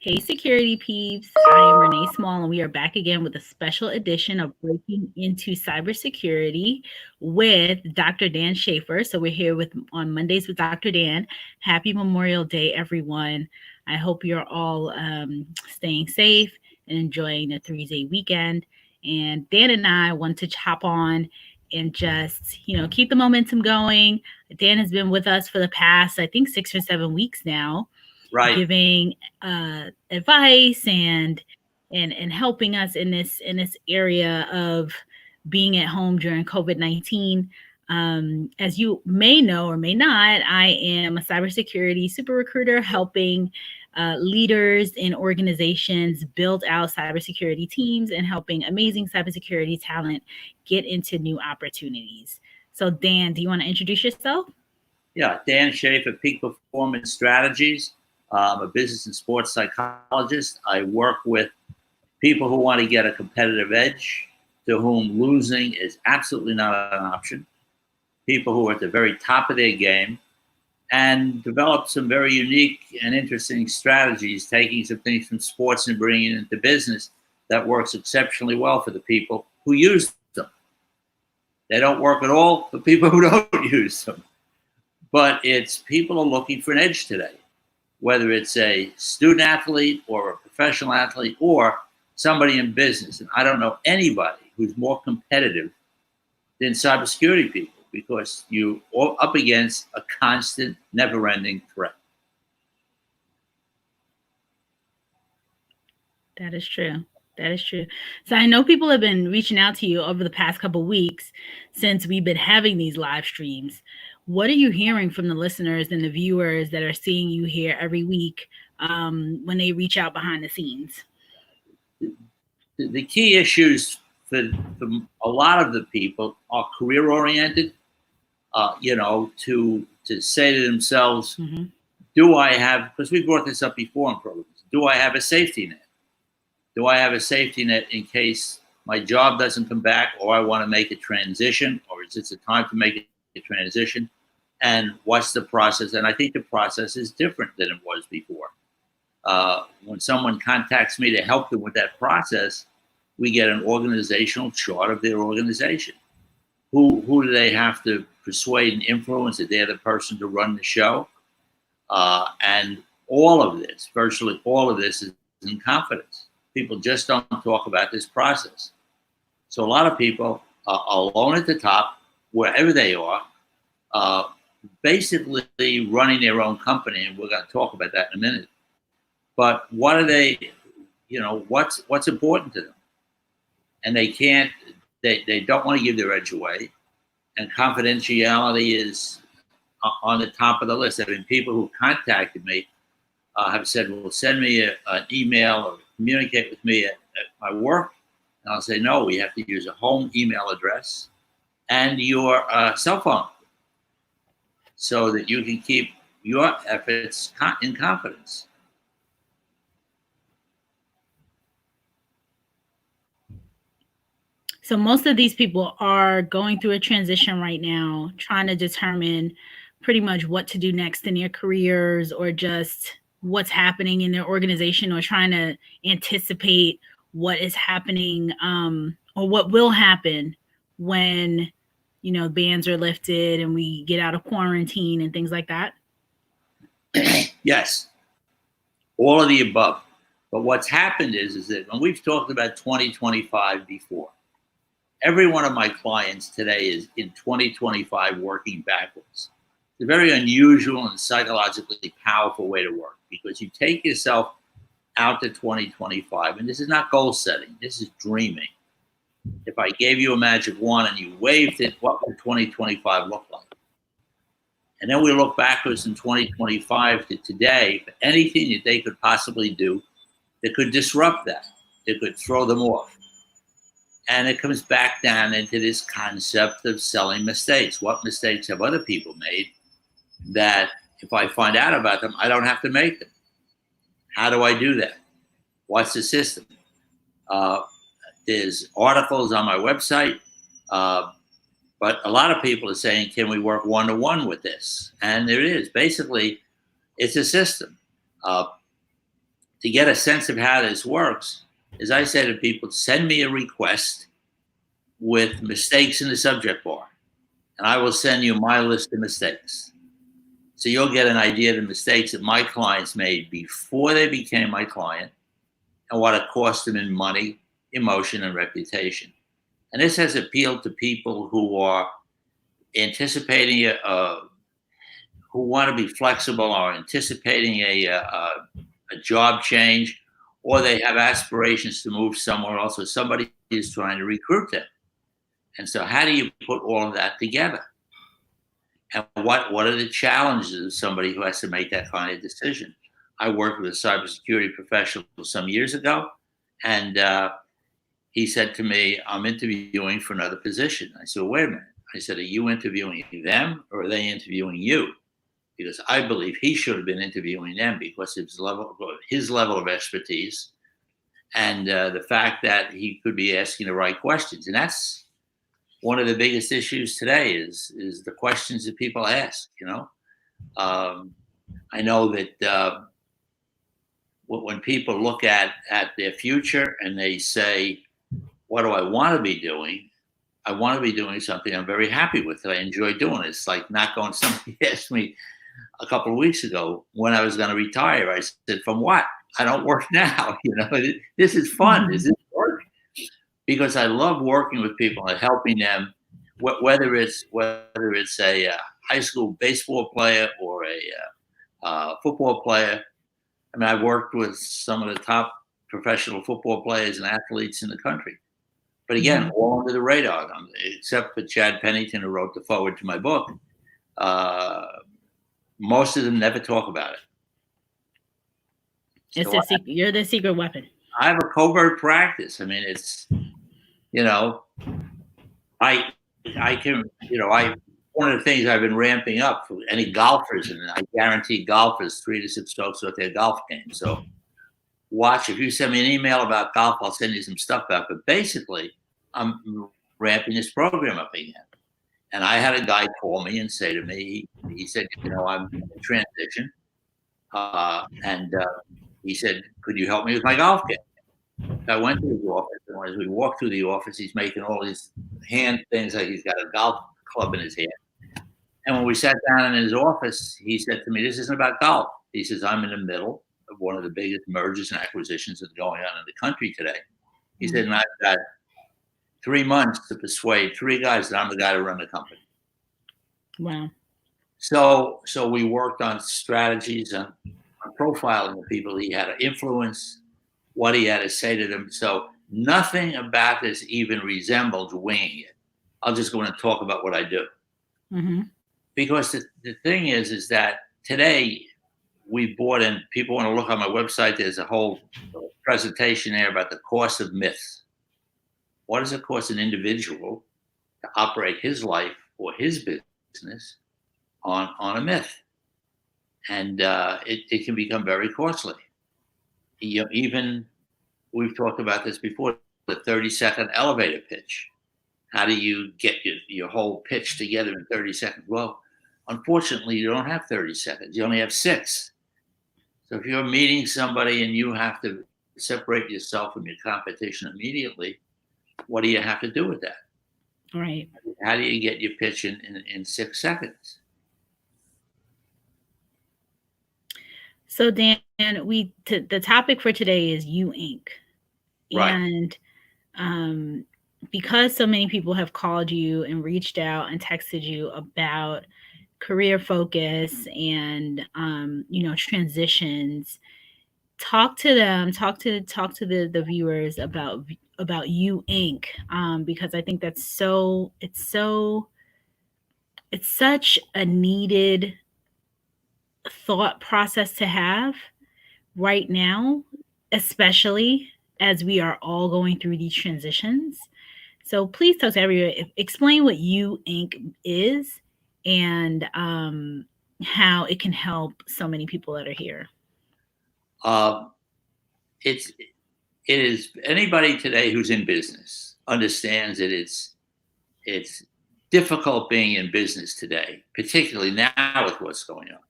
Hey, security peeps. I am Renee Small, and we are back again with a special edition of Breaking into Cybersecurity with Dr. Dan Schaefer. So we're here on Mondays with Dr. Dan. Happy Memorial Day, everyone. I hope you're all staying safe and enjoying the 3-day weekend. And Dan and I want to hop on and just, keep the momentum going. Dan has been with us for the past, I think, 6 or 7 weeks now, Right. giving advice and helping us in this area of being at home during COVID-19. As you may know or may not, I am a cybersecurity super recruiter helping leaders in organizations build out cybersecurity teams and helping amazing cybersecurity talent get into new opportunities. So, Dan, do you want to introduce yourself? Yeah, Dan Schaefer, Peak Performance Strategies. I'm a business and sports psychologist. I work with people who want to get a competitive edge, to whom losing is absolutely not an option, people who are at the very top of their game, and develop some very unique and interesting strategies, taking some things from sports and bringing it into business that works exceptionally well for the people who use them. They don't work at all for people who don't use them. But it's people are looking for an edge today, whether it's a student athlete or a professional athlete or somebody in business. And I don't know anybody who's more competitive than cybersecurity people, because you are up against a constant, never-ending threat. That is true. That is true. So I know people have been reaching out to you over the past couple of weeks since we've been having these live streams. What are you hearing from the listeners and the viewers that are seeing you here every week when they reach out behind the scenes? The key issues for a lot of the people are career-oriented. To say to themselves, do I have, because we brought this up before in programs, do I have a safety net? Do I have a safety net in case my job doesn't come back, or I want to make a transition, or is it a time to make a transition? And what's the process? And I think the process is different than it was before. When someone contacts me to help them with that process, we get an organizational chart of their organization. Who do they have to persuade and influence that they're the person to run the show? And all of this, virtually all of this, is in confidence. People just don't talk about this process. So a lot of people are alone at the top, wherever they are, basically running their own company, and we're going to talk about that in a minute. But what are they, what's important to them? And they can't, they don't want to give their edge away. And confidentiality is on the top of the list. I mean, people who contacted me have said, well, send me an email or communicate with me at my work. And I'll say, no, we have to use a home email address and your cell phone so that you can keep your efforts in confidence. So most of these people are going through a transition right now, trying to determine pretty much what to do next in their careers, or just what's happening in their organization, or trying to anticipate what is happening or what will happen when, bans are lifted and we get out of quarantine and things like that. Yes, all of the above. But what's happened is that when we've talked about 2025 before, every one of my clients today is in 2025 working backwards. It's a very unusual and psychologically powerful way to work, because you take yourself out to 2025, and this is not goal setting, this is dreaming. If I gave you a magic wand and you waved it, what would 2025 look like? And then we look backwards in 2025 to today for anything that they could possibly do that could disrupt that, that could throw them off. And it comes back down into this concept of selling mistakes. What mistakes have other people made that if I find out about them, I don't have to make them? How do I do that? What's the system? There's articles on my website, but a lot of people are saying, can we work one-to-one with this? And there is. Basically, it's a system. to get a sense of how this works is I say to people, send me a request with mistakes in the subject bar, and I will send you my list of mistakes. So you'll get an idea of the mistakes that my clients made before they became my client and what it cost them in money, emotion, and reputation. And this has appealed to people who are anticipating who want to be flexible or anticipating a job change, or they have aspirations to move somewhere else, or somebody is trying to recruit them. And so how do you put all of that together? And what are the challenges of somebody who has to make that kind of decision? I worked with a cybersecurity professional some years ago, and he said to me, I'm interviewing for another position. I said, well, wait a minute. I said, are you interviewing them or are they interviewing you? Because I believe he should have been interviewing them because of his level of expertise and the fact that he could be asking the right questions. And that's one of the biggest issues today is the questions that people ask, you know. I know that when people look at their future and they say, what do I want to be doing? I want to be doing something I'm very happy with, that I enjoy doing. It's like not going, somebody asked me a couple of weeks ago when I was going to retire. I said, from what? I don't work now. You know, this is fun. This is work. Because I love working with people and helping them, whether it's a high school baseball player or a football player. I mean, I've worked with some of the top professional football players and athletes in the country. But again, all under the radar, except for Chad Pennington, who wrote the foreword to my book. Most of them never talk about it. So you're the secret weapon. I have a covert practice. I mean, it's, you know, I can, you know, one of the things I've been ramping up for any golfers, and I guarantee golfers 3 to 6 strokes at their golf game. So watch, if you send me an email about golf, I'll send you some stuff back. But basically, I'm ramping this program up again. And I had a guy call me and say to me, he said, you know, I'm in transition. And he said, could you help me with my golf game? I went to his office, and as we walked through the office, he's making all these hand things like he's got a golf club in his hand. And when we sat down in his office, he said to me, this isn't about golf. He says, I'm in the middle of one of the biggest mergers and acquisitions that's going on in the country today. He said, and I've got 3 months to persuade 3 guys that I'm the guy to run the company. Wow. So we worked on strategies on profiling the people he had to influence, what he had to say to them. So nothing about this even resembles winging it. I'll just go in and talk about what I do. Mm-hmm. Because the thing is that today we bought in, people want to look on my website, there's a whole presentation there about the cost of myths. What does it cost an individual to operate his life or his business on a myth? And it can become very costly. You know, even we've talked about this before, the 30-second elevator pitch. How do you get your whole pitch together in 30 seconds? Well, unfortunately, you don't have 30 seconds. You only have 6. So if you're meeting somebody and you have to separate yourself from your competition immediately, what do you have to do with that? Right. How do you get your pitch in 6 seconds? So Dan, the topic for today is You Inc. Right. And because so many people have called you and reached out and texted you about career focus and transitions, talk to them, talk to the viewers about You Inc. Because I think that's it's such a needed thought process to have right now, especially as we are all going through these transitions. So please tell us everyone, explain what You Inc. is and how it can help so many people that are here. It is anybody today who's in business understands that it's difficult being in business today, particularly now with what's going on.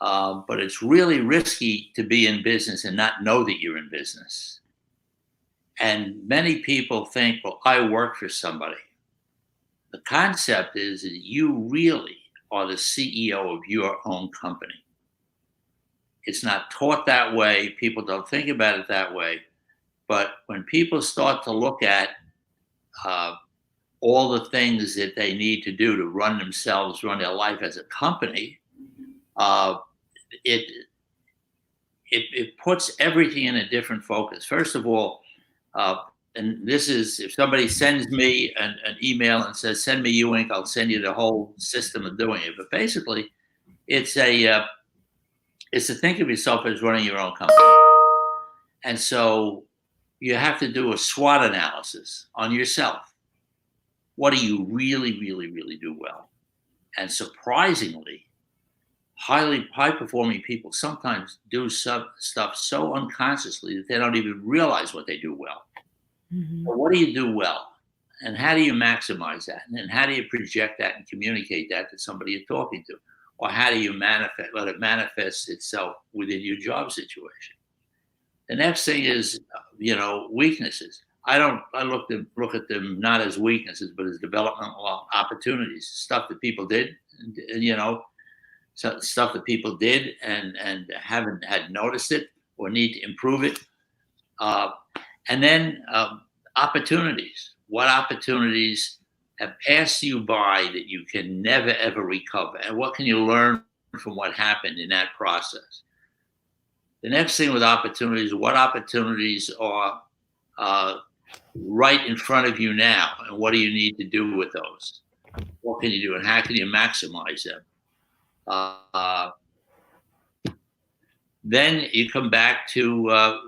But it's really risky to be in business and not know that you're in business. And many people think, well, I work for somebody. The concept is that you really are the CEO of your own company. It's not taught that way. People don't think about it that way. But when people start to look at all the things that they need to do to run themselves, run their life as a company, it puts everything in a different focus. First of all, and this is if somebody sends me an email and says, "Send me Ewing," I'll send you the whole system of doing it. But basically, it's to think of yourself as running your own company, and so you have to do a SWOT analysis on yourself. What do you really, really, really do well? And surprisingly, high-performing people sometimes do stuff so unconsciously that they don't even realize what they do well. Mm-hmm. But what do you do well? And how do you maximize that? And then how do you project that and communicate that to somebody you're talking to? Or how do you let it manifest itself within your job situation? The next thing is, weaknesses. I look at them not as weaknesses, but as developmental opportunities, stuff that people did, stuff that people did and haven't had noticed it or need to improve it. And then opportunities. What opportunities have passed you by that you can never, ever recover? And what can you learn from what happened in that process? The next thing with opportunities, what opportunities are right in front of you now, and what do you need to do with those? What can you do, and how can you maximize them? Then you come back to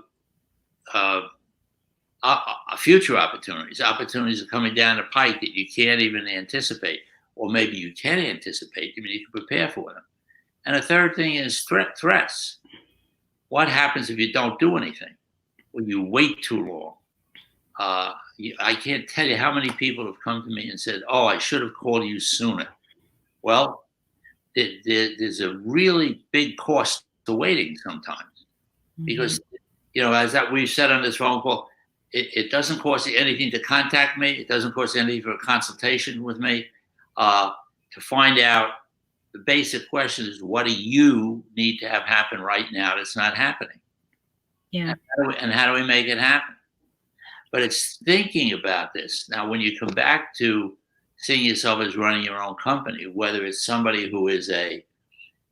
future opportunities. Opportunities are coming down the pike that you can't even anticipate, or maybe you can anticipate them and you can prepare for them. And the third thing is threats. What happens if you don't do anything? When you wait too long? I can't tell you how many people have come to me and said, "Oh, I should have called you sooner." Well, there's a really big cost to waiting sometimes, because as that we've said on this phone call, it doesn't cost you anything to contact me. It doesn't cost you anything for a consultation with me. To find out the basic question is, what do you need to have happen right now that's not happening? Yeah. And how do we make it happen? But it's thinking about this. Now, when you come back to seeing yourself as running your own company, whether it's somebody who is a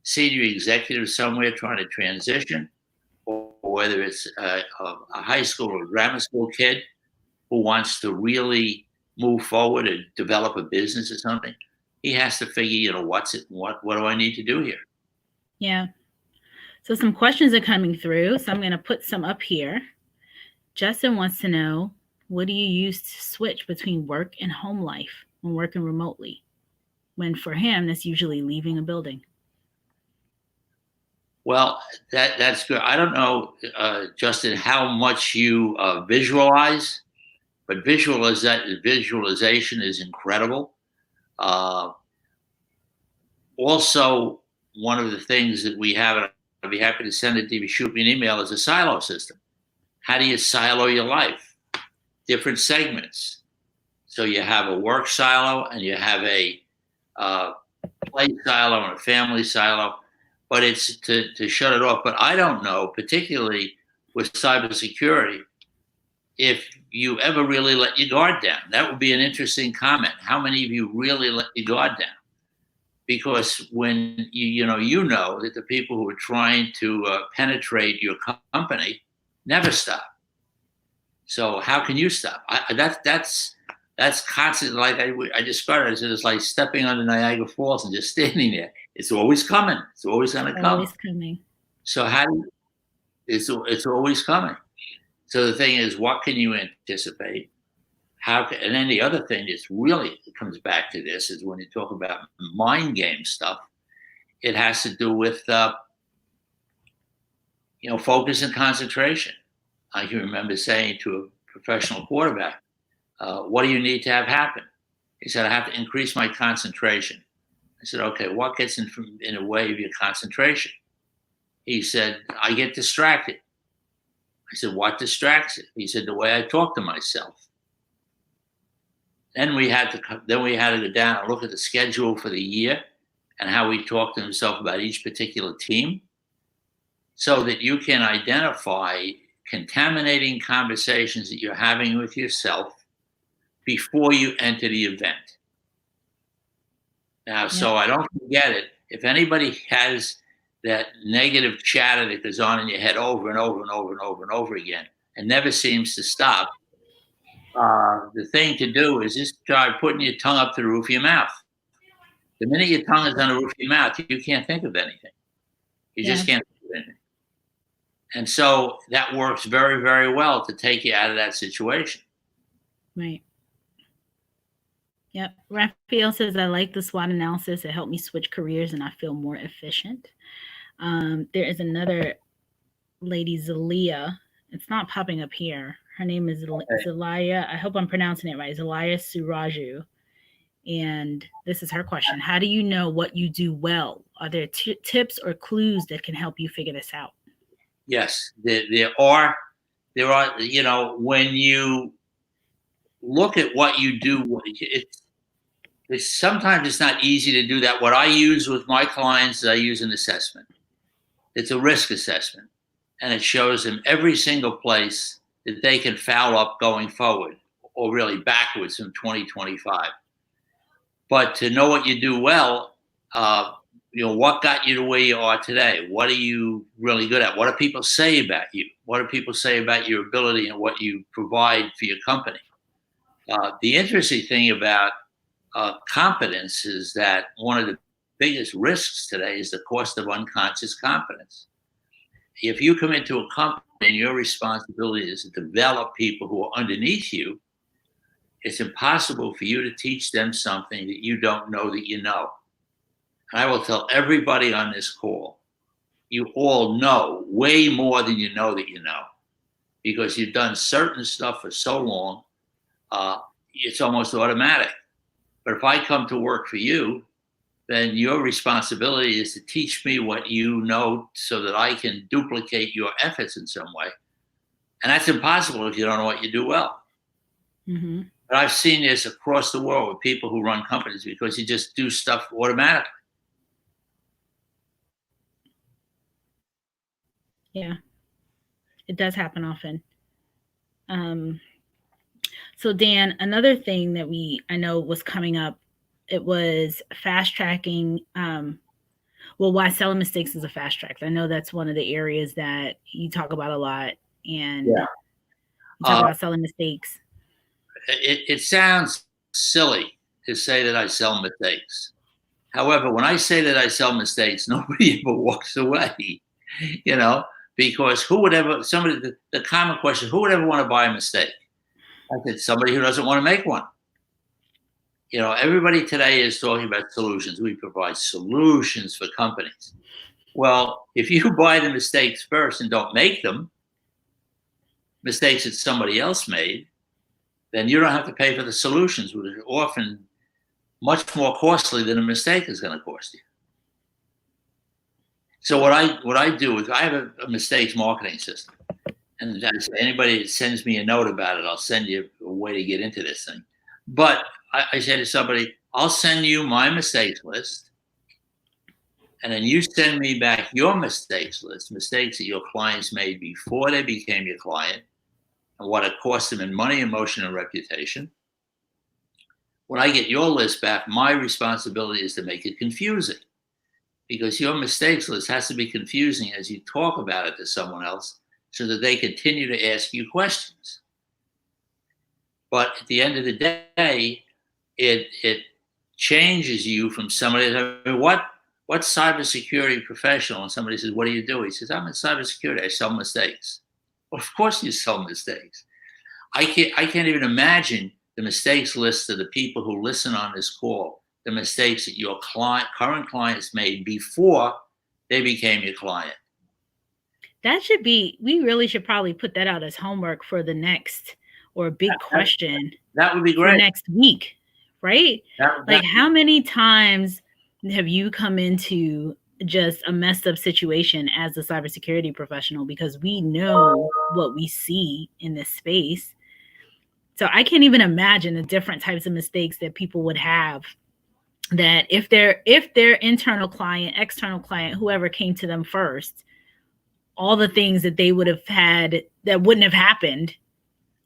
senior executive somewhere trying to transition, or whether it's a high school or grammar school kid who wants to really move forward and develop a business or something, he has to figure, what's it? What do I need to do here? Yeah. So some questions are coming through. So I'm going to put some up here. Justin wants to know, what do you use to switch between work and home life when working remotely? When for him, that's usually leaving a building. Well, that's good. I don't know, Justin, how much you visualize, but visualization is incredible. Also, one of the things that we have, and I'd be happy to send it to you, shoot me an email, is a silo system. How do you silo your life? Different segments. So you have a work silo, and you have a play silo and a family silo, but it's to shut it off. But I don't know, particularly with cybersecurity, if you ever really let your guard down. That would be an interesting comment. How many of you really let your guard down? Because when you know that the people who are trying to penetrate your company never stop. So how can you stop? That's constant. Like I described it, it's like stepping on the Niagara Falls and just standing there. It's always coming. It's always going to come. Always coming. So it's always coming. So the thing is, what can you anticipate? And then the other thing is really, it comes back to this, is when you talk about mind game stuff, it has to do with, focus and concentration. I can remember saying to a professional quarterback, what do you need to have happen? He said, I have to increase my concentration. I said, okay, what gets in the way of your concentration? He said, I get distracted. I said, what distracts you? He said, the way I talk to myself. Then we had to go down and look at the schedule for the year and how he talked to himself about each particular team, so that you can identify contaminating conversations that you're having with yourself before you enter the event. Now, so I don't forget it. If anybody has that negative chatter that goes on in your head over and over and over and over and over again and never seems to stop, the thing to do is just try putting your tongue up to the roof of your mouth. The minute your tongue is on the roof of your mouth, you can't think of anything. You just can't think of anything. And so that works very, very well to take you out of that situation. Right. Yep. Raphael says, I like the SWOT analysis. It helped me switch careers and I feel more efficient. There is another lady, Zelia. It's not popping up here. Her name is Zelaya. I hope I'm pronouncing it right. Zelaya Suraju. And this is her question. How do you know what you do well? Are there tips or clues that can help you figure this out? Yes, there are, you know, when you look at what you do, sometimes it's not easy to do that. What I use with my clients is I use an assessment. It's a risk assessment, and it shows them every single place that they can foul up going forward, or really backwards from 2025. But to know what you do well, you know, what got you to where you are today? What are you really good at? What do people say about you? What do people say about your ability and what you provide for your company? The interesting thing about competence is that one of the biggest risks today is the cost of unconscious competence. If you come into a company and your responsibility is to develop people who are underneath you, it's impossible for you to teach them something that you don't know that you know. And I will tell everybody on this call, you all know way more than you know that you know, because you've done certain stuff for so long, it's almost automatic. But if I come to work for you, then your responsibility is to teach me what you know so that I can duplicate your efforts in some way. And that's impossible if you don't know what you do well. Mm-hmm. But I've seen this across the world with people who run companies, because you just do stuff automatically. Yeah, it does happen often. So Dan, another thing that I know was coming up, it was fast tracking. Well, why selling mistakes is a fast track. I know that's one of the areas that you talk about a lot, and you talk about selling mistakes. It sounds silly to say that I sell mistakes. However, when I say that I sell mistakes, nobody ever walks away, you know, because who would ever, the common question, who would ever want to buy a mistake? I said, somebody who doesn't want to make one. You know, everybody today is talking about solutions. We provide solutions for companies. Well, if you buy the mistakes first and don't make them, mistakes that somebody else made, then you don't have to pay for the solutions, which are often much more costly than a mistake is going to cost you. So what I do is I have a mistakes marketing system. And anybody that sends me a note about it, I'll send you a way to get into this thing. But I say to somebody, I'll send you my mistakes list, and then you send me back your mistakes list, mistakes that your clients made before they became your client, and what it cost them in money, emotion, and reputation. When I get your list back, my responsibility is to make it confusing, because your mistakes list has to be confusing as you talk about it to someone else, so that they continue to ask you questions. But at the end of the day, it changes you from somebody that, what cybersecurity professional? And somebody says, what do you do? He says, I'm in cybersecurity. I sell mistakes. Well, of course you sell mistakes. I can't even imagine the mistakes list of the people who listen on this call, the mistakes that your current clients made before they became your client. That should be, we really should probably put that out as homework for the next, or a big question. That would be great. For next week, right? Like, how many times have you come into just a messed up situation as a cybersecurity professional because we know what we see in this space. So I can't even imagine the different types of mistakes that people would have, that if their internal client, external client, whoever came to them first, all the things that they would have had that wouldn't have happened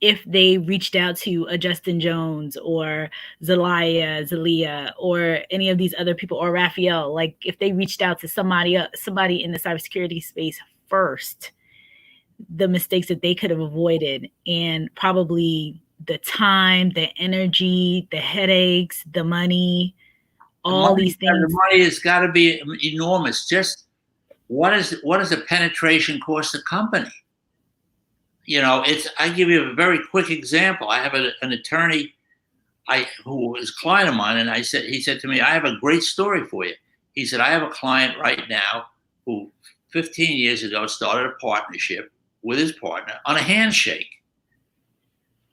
if they reached out to a Justin Jones or Zalia, or any of these other people, or Raphael, like if they reached out to somebody in the cybersecurity space first, the mistakes that they could have avoided, and probably the time, the energy, the headaches, the money, all these things. The money has got to be enormous. Just what does a penetration cost the company? I give you a very quick example. I have an attorney who was a client of mine, and he said to me, I have a great story for you. He said, I have a client right now who 15 years ago started a partnership with his partner on a handshake.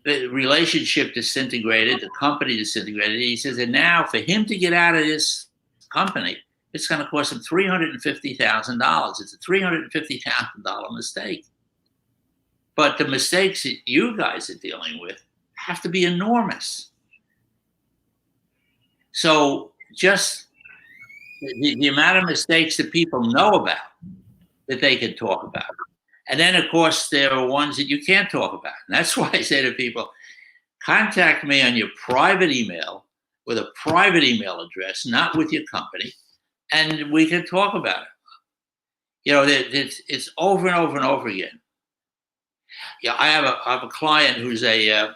The relationship disintegrated, the company disintegrated. He says, and now for him to get out of this company, it's going to cost him $350,000. It's a $350,000 mistake. But the mistakes that you guys are dealing with have to be enormous. So just the amount of mistakes that people know about that they can talk about. And then, of course, there are ones that you can't talk about. And that's why I say to people, contact me on your private email with a private email address, not with your company, and we can talk about it. It's over and over and over again. Yeah, I have a client who's a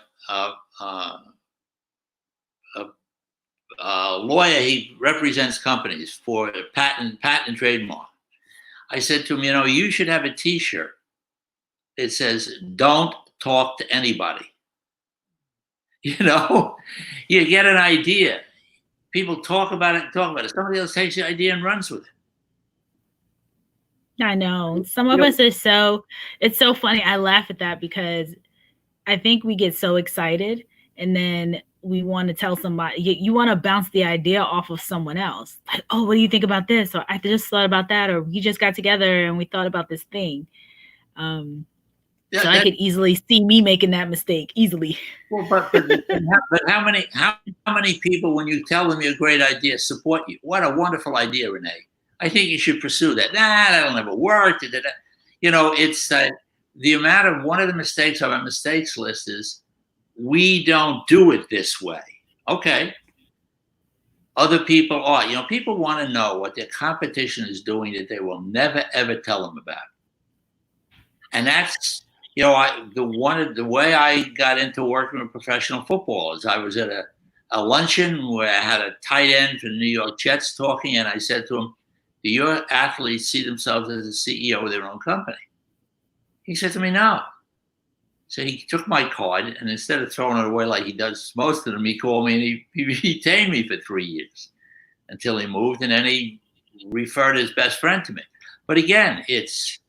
lawyer. He represents companies for patent and trademark. I said to him, you should have a T-shirt that says, "Don't talk to anybody." You get an idea. People talk about it. Somebody else takes the idea and runs with it. I know. Some of us it's so funny. I laugh at that because I think we get so excited and then we want to tell somebody, you want to bounce the idea off of someone else. Like, oh, what do you think about this? Or I just thought about that. Or we just got together and we thought about this thing. So I could easily see me making that mistake easily. Well, but how many people, when you tell them your great idea, support you? What a wonderful idea, Renee. I think you should pursue that. That'll never work. It's the amount of, one of the mistakes on my mistakes list is we don't do it this way. Okay. Other people are. People want to know what their competition is doing that they will never, ever tell them about. And that's, the way I got into working with professional footballers. I was at a luncheon where I had a tight end for the New York Jets talking, and I said to him, do your athletes see themselves as a CEO of their own company? He said to me, no. So he took my card, and instead of throwing it away like he does most of them, he called me and he retained me for 3 years until he moved, and then he referred his best friend to me. But again, it's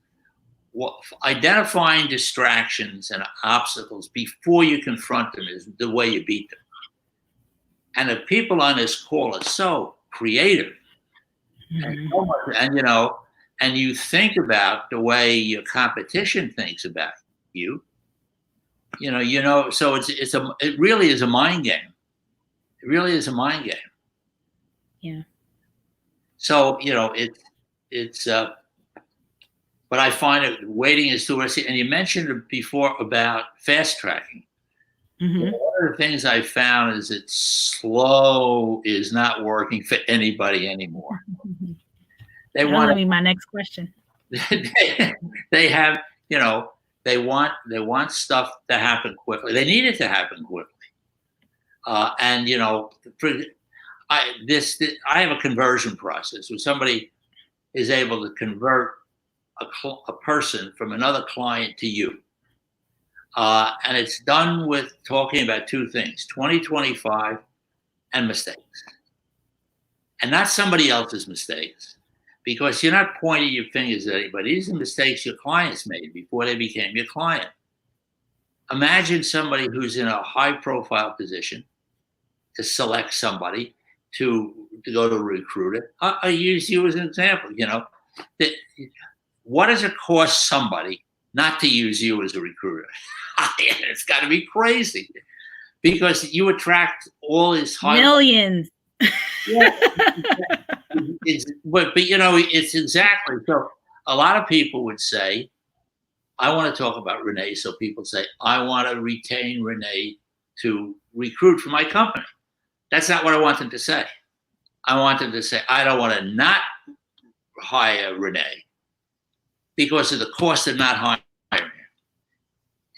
identifying distractions and obstacles before you confront them is the way you beat them. And the people on this call are so creative. Mm-hmm. And you think about the way your competition thinks about you. So it really is a mind game. It really is a mind game. Yeah. So but I find it waiting is too risky. And you mentioned it before about fast tracking. Mm-hmm. One of the things I found is that slow is not working for anybody anymore. Mm-hmm. That'll be my next question. They have, they want stuff to happen quickly. They need it to happen quickly. I have a conversion process where somebody is able to convert a person from another client to you. And it's done with talking about two things, 2025 and mistakes. And not somebody else's mistakes, because you're not pointing your fingers at anybody. These are mistakes your clients made before they became your client. Imagine somebody who's in a high profile position to select somebody to go to a recruiter. I use you as an example. That what does it cost somebody not to use you as a recruiter? It's got to be crazy, because you attract all these millions. Yeah, but it's exactly so. A lot of people would say, I want to talk about Renee. So people say, I want to retain Renee to recruit for my company. That's not what I want them to say. I want them to say, I don't want to not hire Renee because of the cost of not hiring her.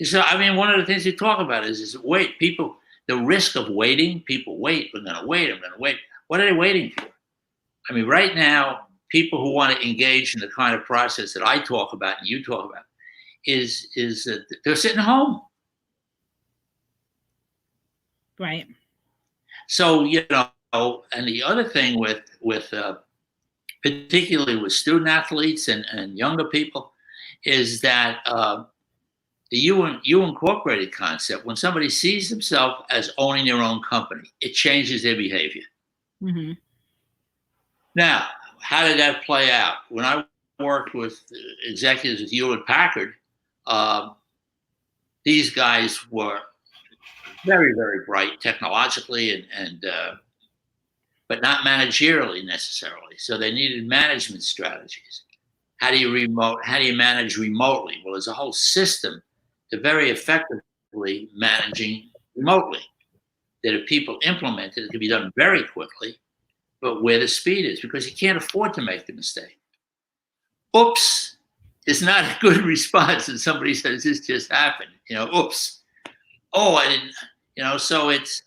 So, one of the things you talk about is wait. People, the risk of waiting, people wait. I'm going to wait. What are they waiting for? Right now, people who want to engage in the kind of process that I talk about and you talk about is that they're sitting home. Right. So, and the other thing with particularly with student athletes and younger people is that the you incorporated concept, when somebody sees themselves as owning their own company, it changes their behavior. Mm-hmm. Now, how did that play out? When I worked with executives with Hewlett Packard, these guys were very, very bright technologically and but not managerially necessarily. So they needed management strategies. How do you manage remotely? Well, there's a whole system to very effectively managing remotely that if people implement it can be done very quickly, but where the speed is, because you can't afford to make the mistake. Oops is not a good response when somebody says this just happened. Oops. Oh, I didn't. So it's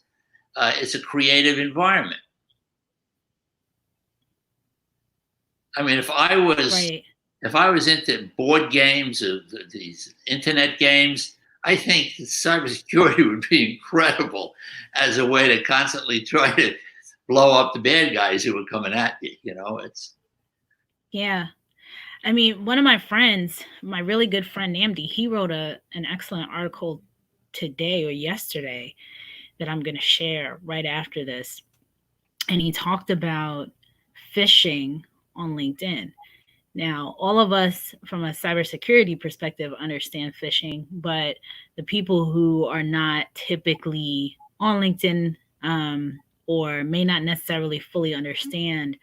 a creative environment. If I was into board games of these internet games, I think cybersecurity would be incredible as a way to constantly try to blow up the bad guys who are coming at you. It's. Yeah. One of my friends, my really good friend, Namdi, he wrote an excellent article today or yesterday that I'm going to share right after this. And he talked about phishing on LinkedIn. Now, all of us from a cybersecurity perspective understand phishing, but the people who are not typically on LinkedIn or may not necessarily fully understand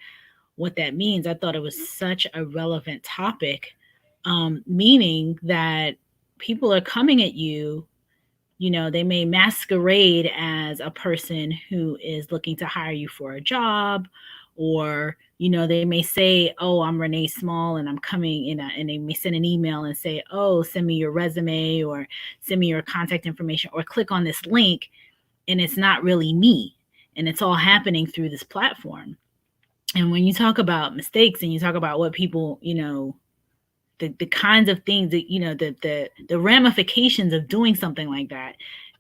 what that means, I thought it was such a relevant topic, meaning that people are coming at you. They may masquerade as a person who is looking to hire you for a job, or, they may say, oh, I'm Renee Small and I'm coming in, and they may send an email and say, oh, send me your resume or send me your contact information or click on this link. And it's not really me. And it's all happening through this platform. And when you talk about mistakes and you talk about what people, the kinds of things that, the ramifications of doing something like that,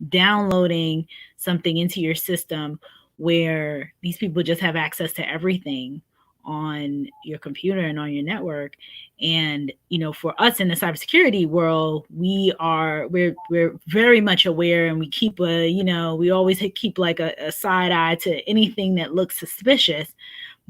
downloading something into your system where these people just have access to everything on your computer and on your network. And, for us in the cybersecurity world, we're very much aware, and we keep we always keep like a side eye to anything that looks suspicious.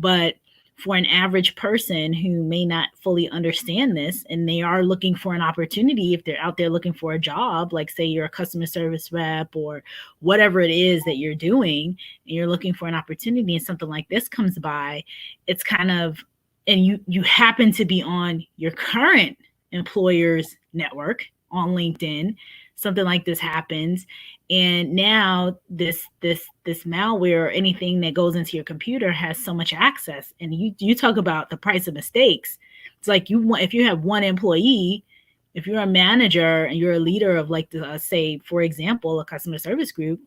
But for an average person who may not fully understand this, and they are looking for an opportunity, if they're out there looking for a job, like say you're a customer service rep or whatever it is that you're doing, and you're looking for an opportunity and something like this comes by, it's kind of, and you happen to be on your current employer's network on LinkedIn, something like this happens. And now this malware or anything that goes into your computer has so much access. And you talk about the price of mistakes. It's like if you have one employee, if you're a manager and you're a leader of like say, for example, a customer service group,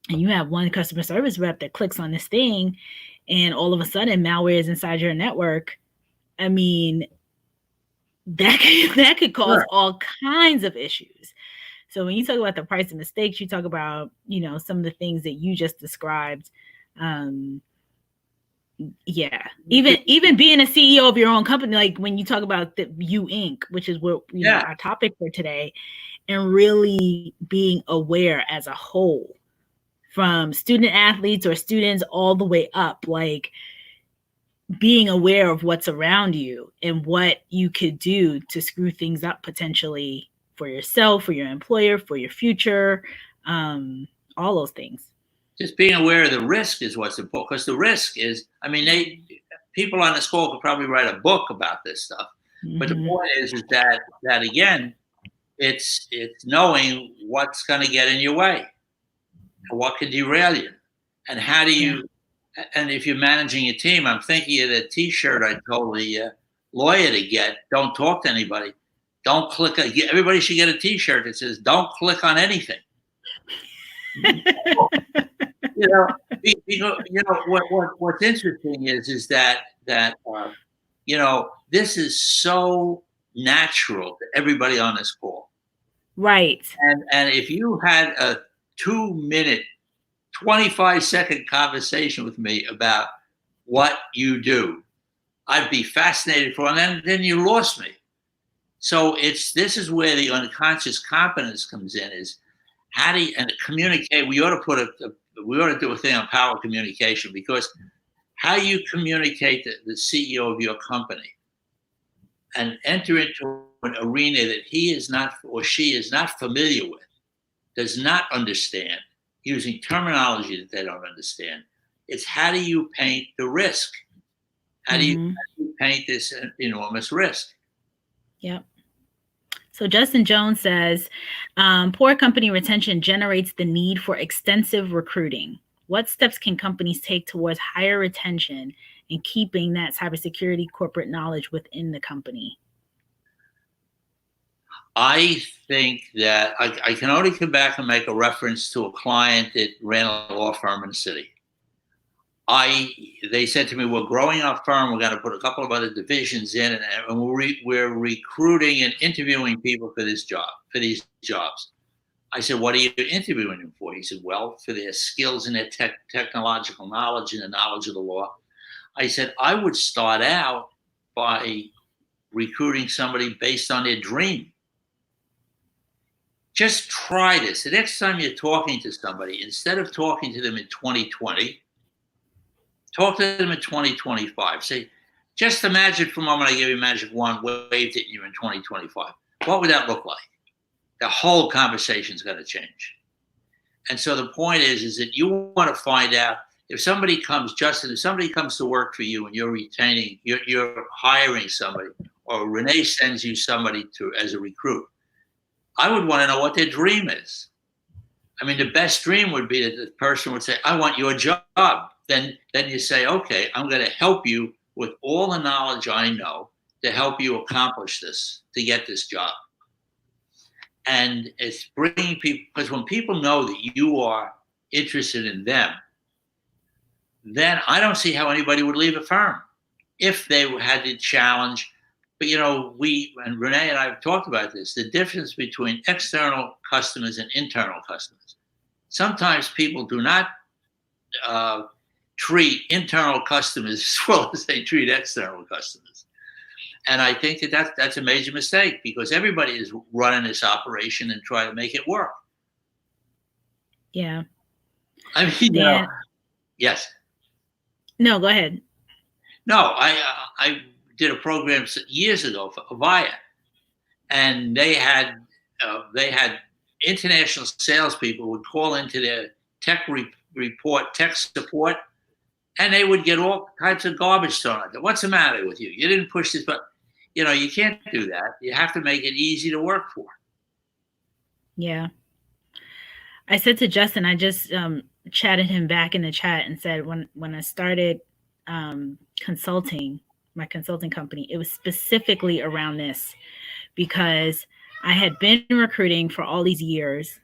and you have one customer service rep that clicks on this thing and all of a sudden malware is inside your network, that could cause all kinds of issues. So when you talk about the price of mistakes, you talk about, some of the things that you just described. Even being a CEO of your own company, like when you talk about the You Inc., which is what our topic for today, and really being aware as a whole from student athletes or students all the way up, like being aware of what's around you and what you could do to screw things up potentially for yourself, for your employer, for your future, all those things. Just being aware of the risk is what's important, because the risk is, I mean, people on this call could probably write a book about this stuff. But the point is that again, it's knowing what's going to get in your way, what could derail you, and how do you. And if you're managing a team, I'm thinking of the T-shirt I told the lawyer to get. Don't talk to anybody. Don't click. Everybody should get a T-shirt that says, "Don't click on anything." What's interesting is that this is so natural to everybody on this call, right? And if you had a 2-minute, 25-second conversation with me about what you do, I'd be fascinated for, and then you lost me. So this is where the unconscious competence comes in, is how do you communicate? We ought to do a thing on power communication, because how you communicate the CEO of your company and enter into an arena that he is not or she is not familiar with, does not understand, using terminology that they don't understand. It's how do you paint the risk? How do you paint this enormous risk? Yep. So Justin Jones says, poor company retention generates the need for extensive recruiting. What steps can companies take towards higher retention and keeping that cybersecurity corporate knowledge within the company? I think that I can only come back and make a reference to a client that ran a law firm in the city. They said to me, we're growing our firm. We're going to put a couple of other divisions in, and we're recruiting and interviewing people for these jobs. I said, what are you interviewing them for? He said, well, for their skills and their technological knowledge and the knowledge of the law. I said, I would start out by recruiting somebody based on their dream. Just try this. The next time you're talking to somebody, instead of talking to them in 2020, talk to them in 2025. Say, just imagine for a moment, I give you a magic wand, waved at you in 2025. What would that look like? The whole conversation is going to change. And so the point is that you want to find out if somebody comes, Justin, if somebody comes to work for you and you're hiring somebody, or Renee sends you somebody as a recruit, I would want to know what their dream is. I mean, the best dream would be that the person would say, I want your job. Then you say, okay, I'm going to help you with all the knowledge I know to help you accomplish this, to get this job. And it's bringing people, because when people know that you are interested in them, then I don't see how anybody would leave a firm if they had the challenge. But, we, and Renee and I have talked about this, the difference between external customers and internal customers. Sometimes people do not treat internal customers as well as they treat external customers. And I think that's a major mistake, because everybody is running this operation and trying to make it work. Yeah. I mean, yes. No, go ahead. No, I did a program years ago for Avaya, and they had international salespeople would call into their tech support, and they would get all types of garbage thrown at them. What's the matter with you? You didn't push this button. You can't do that. You have to make it easy to work for. Yeah. I said to Justin, I just chatted him back in the chat and said, when I started consulting, my consulting company, it was specifically around this, because I had been recruiting for all these years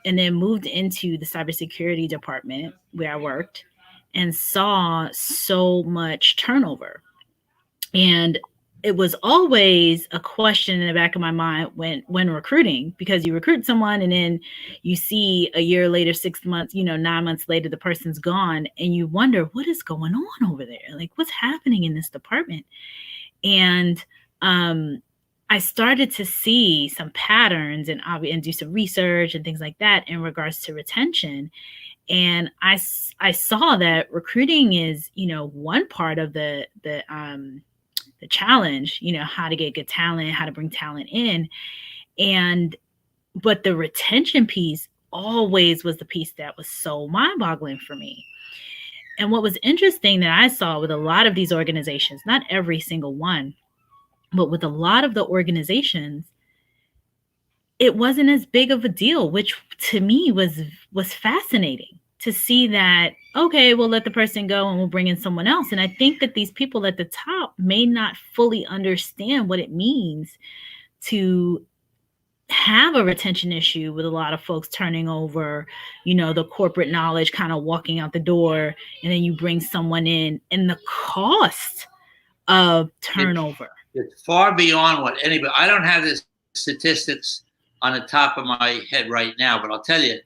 and then moved into the cybersecurity department where I worked and saw so much turnover. And it was always a question in the back of my mind when recruiting, because you recruit someone and then you see a year later, 6 months, 9 months later, the person's gone, and you wonder, what is going on over there? Like, what's happening in this department? And I started to see some patterns and do some research and things like that in regards to retention. And I saw that recruiting is, one part of the challenge, how to get good talent, how to bring talent in. But the retention piece always was the piece that was so mind-boggling for me. And what was interesting that I saw with a lot of these organizations, not every single one, but with a lot of the organizations, it wasn't as big of a deal, which to me was fascinating to see that, okay, we'll let the person go and we'll bring in someone else. And I think that these people at the top may not fully understand what it means to have a retention issue with a lot of folks turning over, the corporate knowledge kind of walking out the door, and then you bring someone in, and the cost of turnover. It's far beyond what anybody, I don't have the statistics on the top of my head right now, but I'll tell you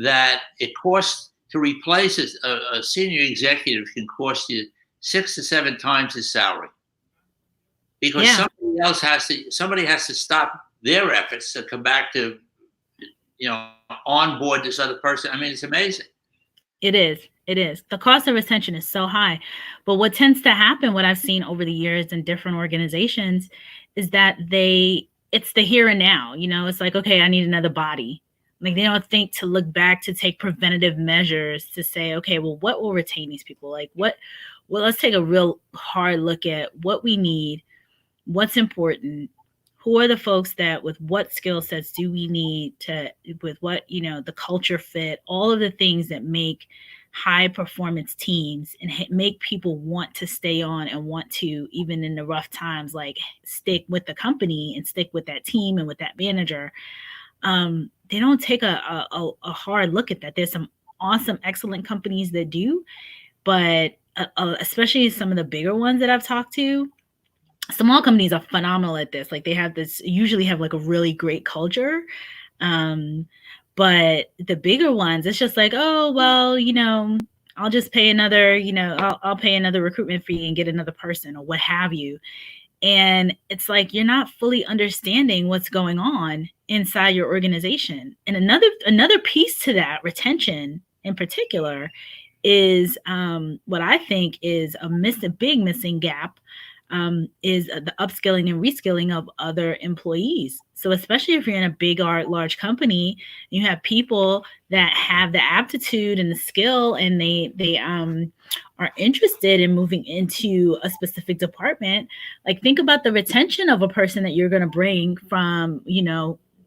that it costs to replace a senior executive can cost you 6 to 7 times his salary, because somebody has to stop their efforts to come back to, onboard this other person. I mean, it's amazing. It is. The cost of retention is so high. But what tends to happen, what I've seen over the years in different organizations, is that it's the here and now. It's like, okay, I need another body. Like, they don't think to look back, to take preventative measures to say, okay, well, what will retain these people? Like, let's take a real hard look at what we need, what's important, who are the folks that, with what skill sets do we need with what, the culture fit, all of the things that make high performance teams and make people want to stay on and want to, even in the rough times, like, stick with the company and stick with that team and with that manager. They don't take a hard look at that. There's some awesome, excellent companies that do, but especially some of the bigger ones that I've talked to, small companies are phenomenal at this. Like, they usually have like a really great culture. But the bigger ones, it's just like, oh, well, I'll just pay another, I'll pay another recruitment fee and get another person or what have you. And it's like, you're not fully understanding what's going on inside your organization. And another piece to that, retention in particular, is what I think is a big missing gap, is the upskilling and reskilling of other employees. So especially if you're in a big or large company, you have people that have the aptitude and the skill, and they are interested in moving into a specific department. Like, think about the retention of a person that you're going to bring from,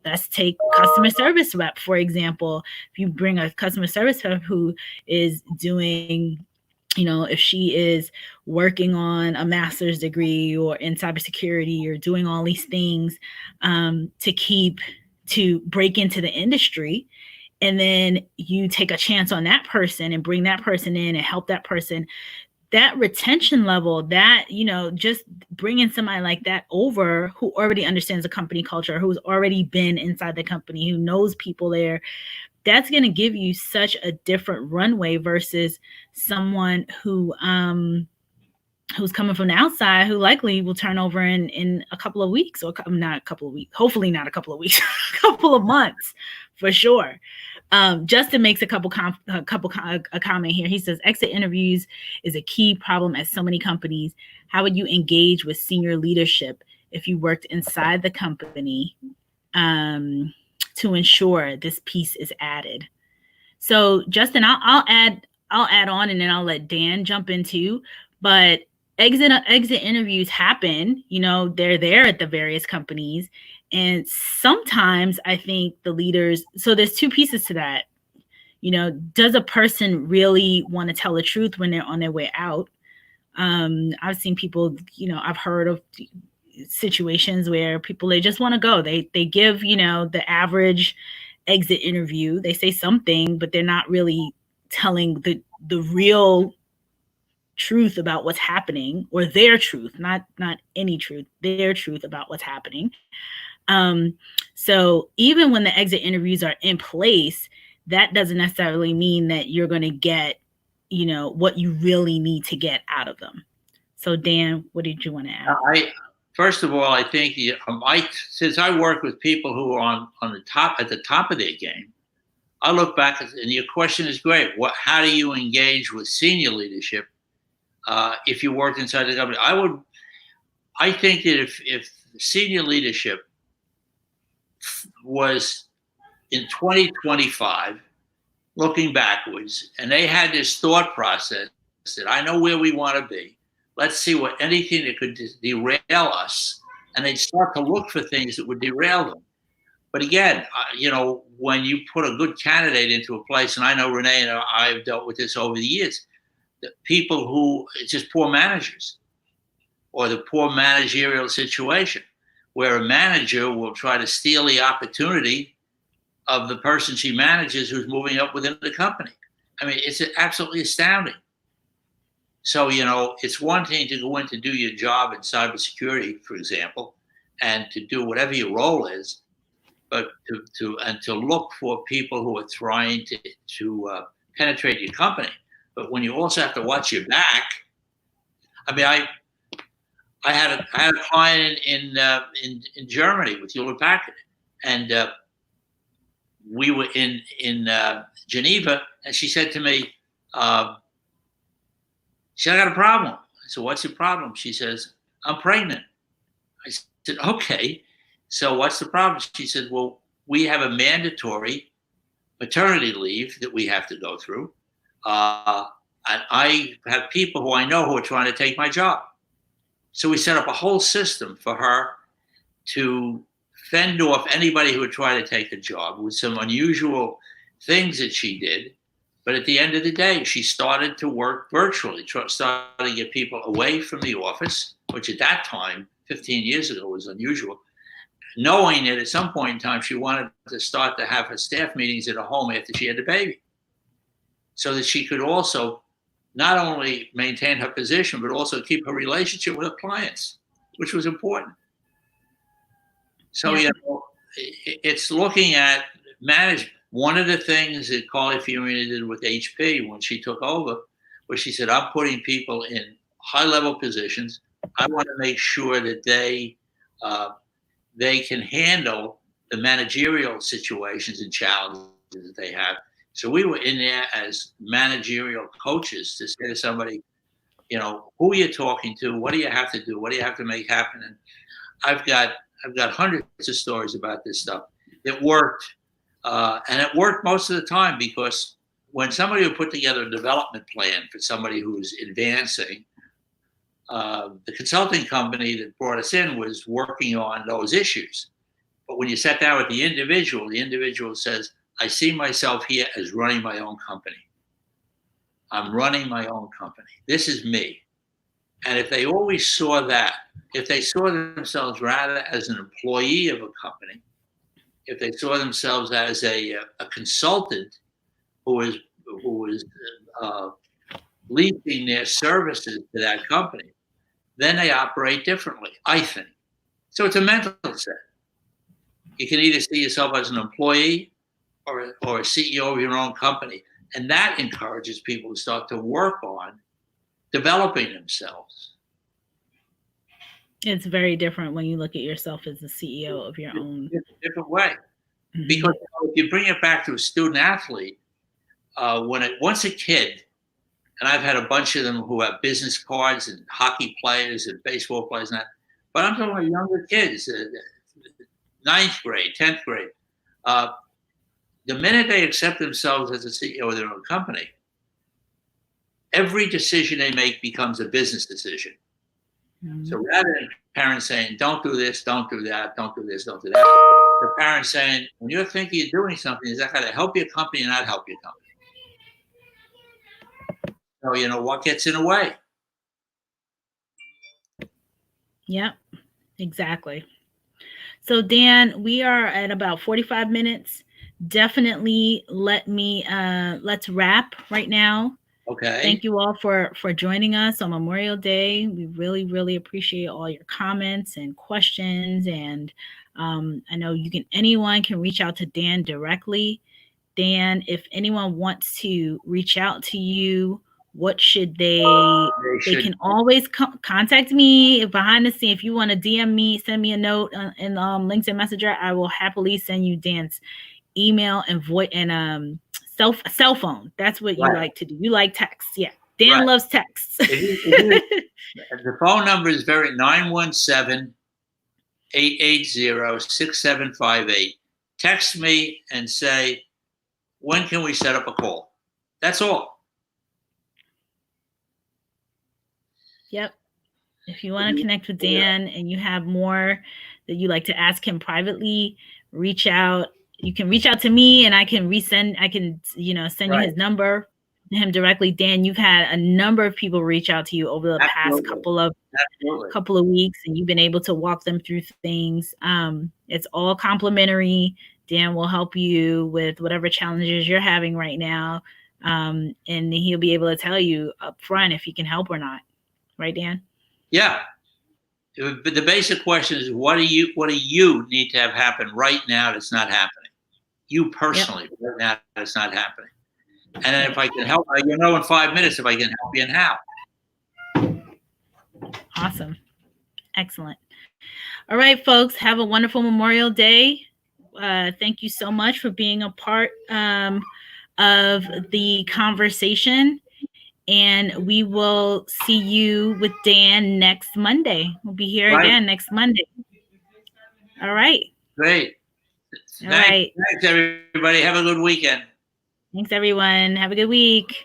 let's take customer service rep, for example. If you bring a customer service rep who is doing, if she is working on a master's degree or in cybersecurity or doing all these things to break into the industry, and then you take a chance on that person and bring that person in and help that person, that retention level, that, just bringing somebody like that over who already understands the company culture, who's already been inside the company, who knows people there, that's going to give you such a different runway versus someone who's coming from the outside, who likely will turn over in a couple of weeks, or not a couple of weeks, hopefully not a couple of weeks, a couple of months for sure. Justin makes a comment here. He says, exit interviews is a key problem at so many companies. How would you engage with senior leadership if you worked inside the company to ensure this piece is added? So Justin, I'll add on, and then I'll let Dan jump into, but exit interviews happen, they're there at the various companies. And sometimes I think the leaders, so there's two pieces to that. Does a person really want to tell the truth when they're on their way out? I've seen people, I've heard of situations where people, they just want to go. They give, the average exit interview. They say something, but they're not really telling the real truth about what's happening, or their truth, not any truth, their truth about what's happening. So even when the exit interviews are in place, that doesn't necessarily mean that you're going to get, what you really need to get out of them. So Dan, what did you want to add? First of all, I think since I work with people who are on the top, at the top of their game, I look back and your question is great. How do you engage with senior leadership if you worked inside the company? I think that if senior leadership was in 2025 looking backwards and they had this thought process that I know where we want to be. Let's see what anything that could derail us, and they'd start to look for things that would derail them. But again, when you put a good candidate into a place, and I know Renee and I have dealt with this over the years, the people who it's just poor managers or the poor managerial situation where a manager will try to steal the opportunity of the person she manages who's moving up within the company. I mean, it's absolutely astounding. So, it's one thing to go in to do your job in cybersecurity, for example, and to do whatever your role is, but to look for people who are trying to penetrate your company. But when you also have to watch your back, I mean, I had a client in Germany with Hewlett Packard, and we were in Geneva, and she said to me, she said, I got a problem. I said, what's your problem? She says, I'm pregnant. I said, okay. So what's the problem? She said, well, we have a mandatory maternity leave that we have to go through. And I have people who I know who are trying to take my job. So we set up a whole system for her to fend off anybody who would try to take the job with some unusual things that she did. But at the end of the day, she started to work virtually, started to get people away from the office, which at that time, 15 years ago, was unusual, knowing that at some point in time, she wanted to start to have her staff meetings at her home after she had the baby, so that she could also not only maintain her position, but also keep her relationship with her clients, which was important. So, it's looking at management. One of the things that Carly Fiorina did with HP when she took over was she said, I'm putting people in high-level positions. I want to make sure that they can handle the managerial situations and challenges that they have. So we were in there as managerial coaches to say to somebody, who are you talking to? What do you have to do? What do you have to make happen? And I've got hundreds of stories about this stuff. It worked. And it worked most of the time, because when somebody would put together a development plan for somebody who's advancing, the consulting company that brought us in was working on those issues. But when you sat down with the individual says, I see myself here as running my own company. I'm running my own company. This is me. And if they always saw that, if they saw themselves rather as an employee of a company, if they saw themselves as a consultant who is leasing their services to that company, then they operate differently, I think. So it's a mental set. You can either see yourself as an employee or a CEO of your own company, and that encourages people to start to work on developing themselves. It's very different when you look at yourself as the CEO of your own. It's a different way. Mm-hmm. Because if you bring it back to a student athlete, once a kid, and I've had a bunch of them who have business cards and hockey players and baseball players and that, but I'm talking about younger kids, 9th grade, 10th grade. The minute they accept themselves as a CEO of their own company, every decision they make becomes a business decision. Mm-hmm. So rather than parents saying, don't do this, don't do that, don't do this, don't do that, the parents saying, when you're thinking of doing something, is that going to help your company or not help your company? So, what gets in the way? Yep, exactly. So Dan, we are at about 45 minutes. Definitely let's wrap right now. Okay. Thank you all for joining us on Memorial Day. We really, really appreciate all your comments and questions. And I know anyone can reach out to Dan directly. Dan, if anyone wants to reach out to you, what should they can always contact me behind the scene. If you want to DM me, send me a note in LinkedIn Messenger, I will happily send you Dan's email and voice and cell phone. That's what you Right. like to do. You like text. Yeah. Dan Right. loves texts. The phone number is 917-880-6758. Text me and say, when can we set up a call? That's all. Yep. If you want to connect with Dan and you have more that you like to ask him privately, reach out. You can reach out to me and I can send you his number to him directly. Dan, you've had a number of people reach out to you over the past couple of weeks, and you've been able to walk them through things. It's all complimentary. Dan will help you with whatever challenges you're having right now. And he'll be able to tell you up front if he can help or not. Right, Dan? Yeah. But the basic question is, what do you need to have happen right now that's not happening? You personally, right now, that's not happening. And then if I can help, you'll know in 5 minutes if I can help you and how. Awesome. Excellent. All right, folks, have a wonderful Memorial Day. Thank you so much for being a part of the conversation. And we will see you with Dan next Monday. We'll be here again next Monday. All right. Great. Thanks, everybody. Have a good weekend. Thanks, everyone. Have a good week.